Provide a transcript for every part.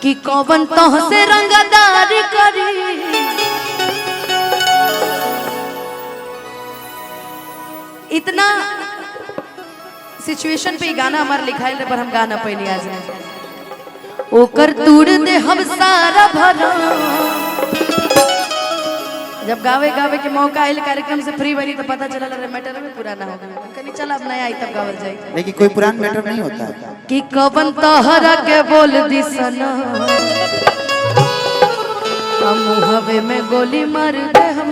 कि कौन तोह से रंगदार करी इतना सिचुएशन पे गाना हमारे लिखाइल पर हम गाना पहले आज ओकर तूड़ दे हम सारा भरा। जब गावे गावे के मौका आयल कार्यक्रम से फ्री बनी तो पता चला मैटर में पुराना हो गया कहीं चला अब नया आई तब गावल जाए लेकिन कोई पुराना मैटर नहीं होता है कि कवन तोहरा के बोल दी सना हम हवे में गोली मार दे हम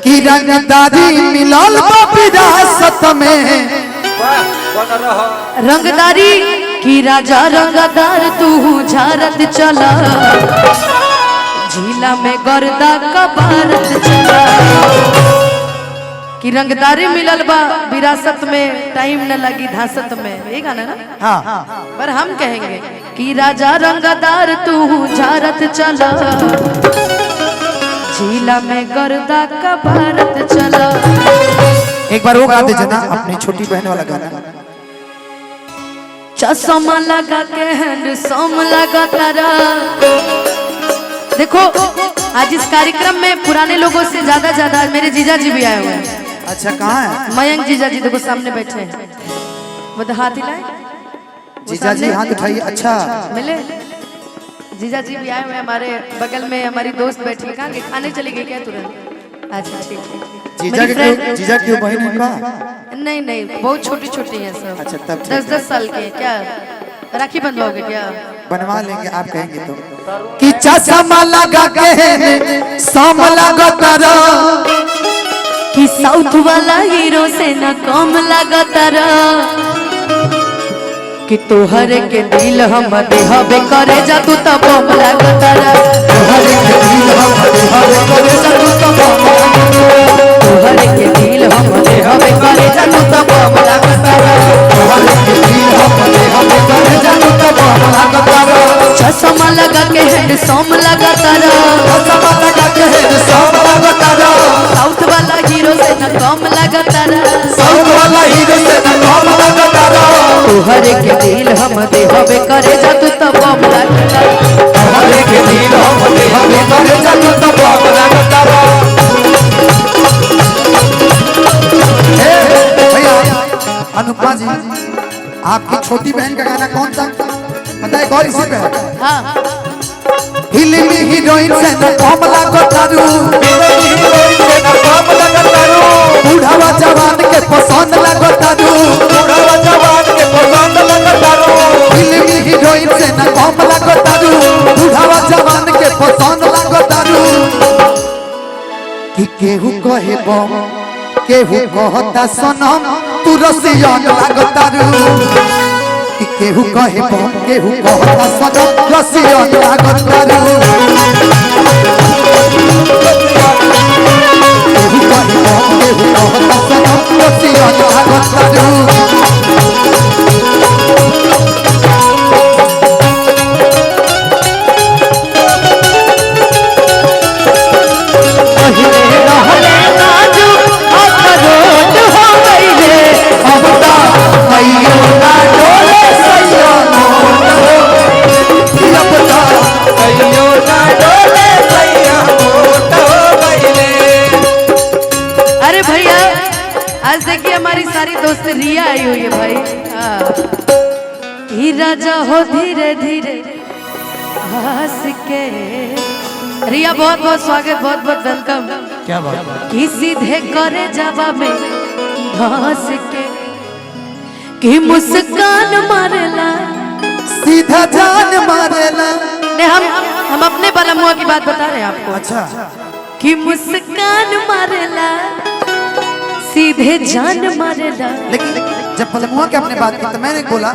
कि रंगदारी मिलल बा विरासत में रंगदारी की राजा रंगदार तू झारत चला झीला में गर्दा का भारत चला कि रंगदारी मिलल बा विरासत में टाइम न लगी धासत में ये गाना ना हाँ पर हम कहेंगे कि राजा रंगदार तू झारत चला झीला में गर्दा का भारत चला। एक बार वो गा दे जना अपनी छोटी बहन वाला गाना। चश्मा लगा के हैंडसम लगा तारा। देखो आज इस कार्यक्रम में पुराने लोगों से ज्यादा मेरे जीजा जी भी आए हुए हैं। अच्छा कहाँ है मयंक जीजा जी देखो सामने बैठे हैं वो तो हाथ हिलाए जीजा जी हाथ उठाइए। अच्छा मिले जीजा जी भी आए हुए हमारे बगल में हमारी दोस्त बैठी है कहाँ खाने चली गई क्या तुरंत। अच्छा ठीक है जीजा की बहन है का? नहीं बहुत छोटी छोटी है सब। अच्छा तब 10 साल के क्या राखी बंधवाओगे क्या बनवा लेंगे आप कहेंगे तो कि चश्मा लगा के साम लगा तारा कि साउथ वाला हीरो से न कम लगा तारा कि तोहरे के दिल हम देहबे करे जा तू त बम लगा तारा तोहरे के दिल हम देहबे करे जा तू त बम तोहरे के दिल हम देहबे करे जा तू त बम लगा तारा तोहरे के दिल हम देहबे करे जा तू त बम लगा तारा। चश्मा लगा के हैंडसम लगा तारा चश्मा लगा के हैंडसम लगा तारा साउथ वाला हीरो से न कम लगा तारा साउथ वाला हीरो से न कम लगा तारा तोहरे के दिल हम देहबे करे जा तू त बम लगा तारा तोहरे के दिल हम देहबे करे जा तू त बम लगा तारा। भैया अनुपमा जी आपकी छोटी बहन का गाना कौन सा पता है गौर इसी पे है। हाँ फिल्मी हीरोइन से न कम लगा तारू बूढ़ावा जवान के पसंद लगा तारू फिल्मी हीरोइन से न कम लगा तारू बूढ़ावा जवान के पसंद लगा तारू कि केहू कहे बम केहू कहता सनम तू रसियन लगा तारू कि केहू कहे बम केहू कहता सनम रसियन लगा तारू केहू कहे बम केहू कहता सनम रसियन लगा तारू। अरे भैया आज देखिए हमारी सारी दोस्त रिया आई हुई है भाई। ही राजा हो धीरे धीरे हंस के रिया बहुत बहुत स्वागत बहुत बहुत वेलकम। क्या बात कि सीधे करे जवाब में धंस के कि मुस्कान मारेला सीधा जान मारेला। ने हम अपने बलमुआ की बात बता रहे हैं आपको। अच्छा कि मुस्कान मारेला सीधे जान मारेला। लेकिन जब बलमुआ के अपने बात की तो मैंने बोला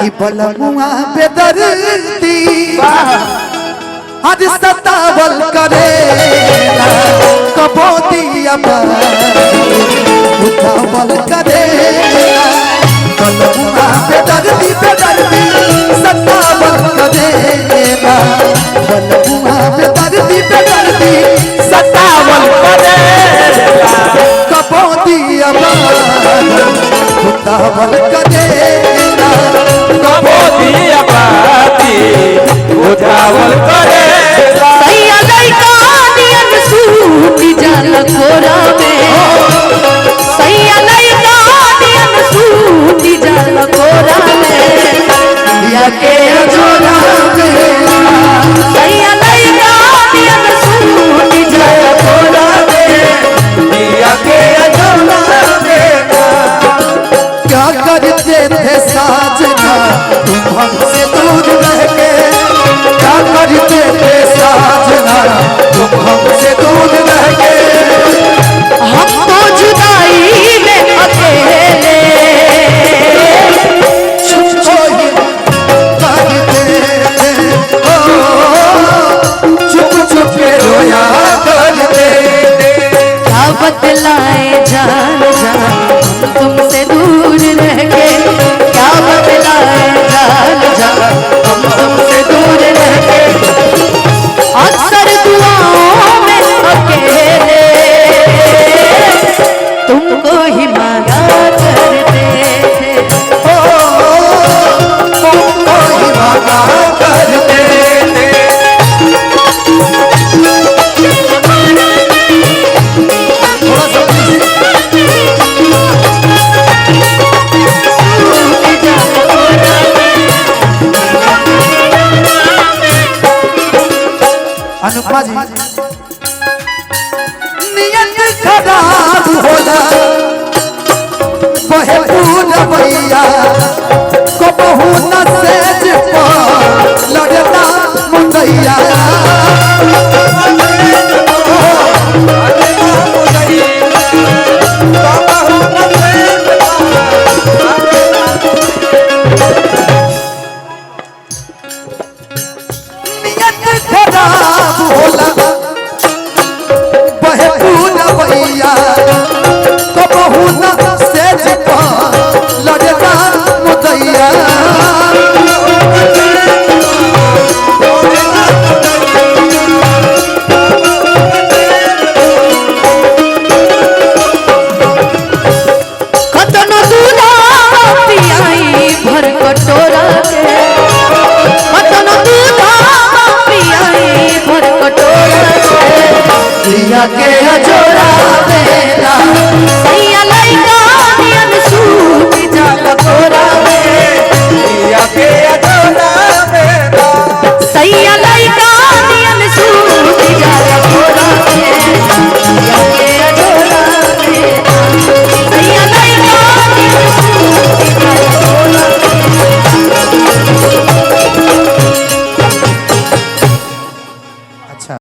कि बलमुआ बेदर्दी आज सतावल करेला कबो दिया उठावल करेला बलमुआ बेदर्दी सतावल करेला बलमुआ बेदर्दी सतावल करेला कबो दिया उठावल करेला कबो दिया अनुपमा जी नियत खराब होला बहे पूरा भैया को बहु न से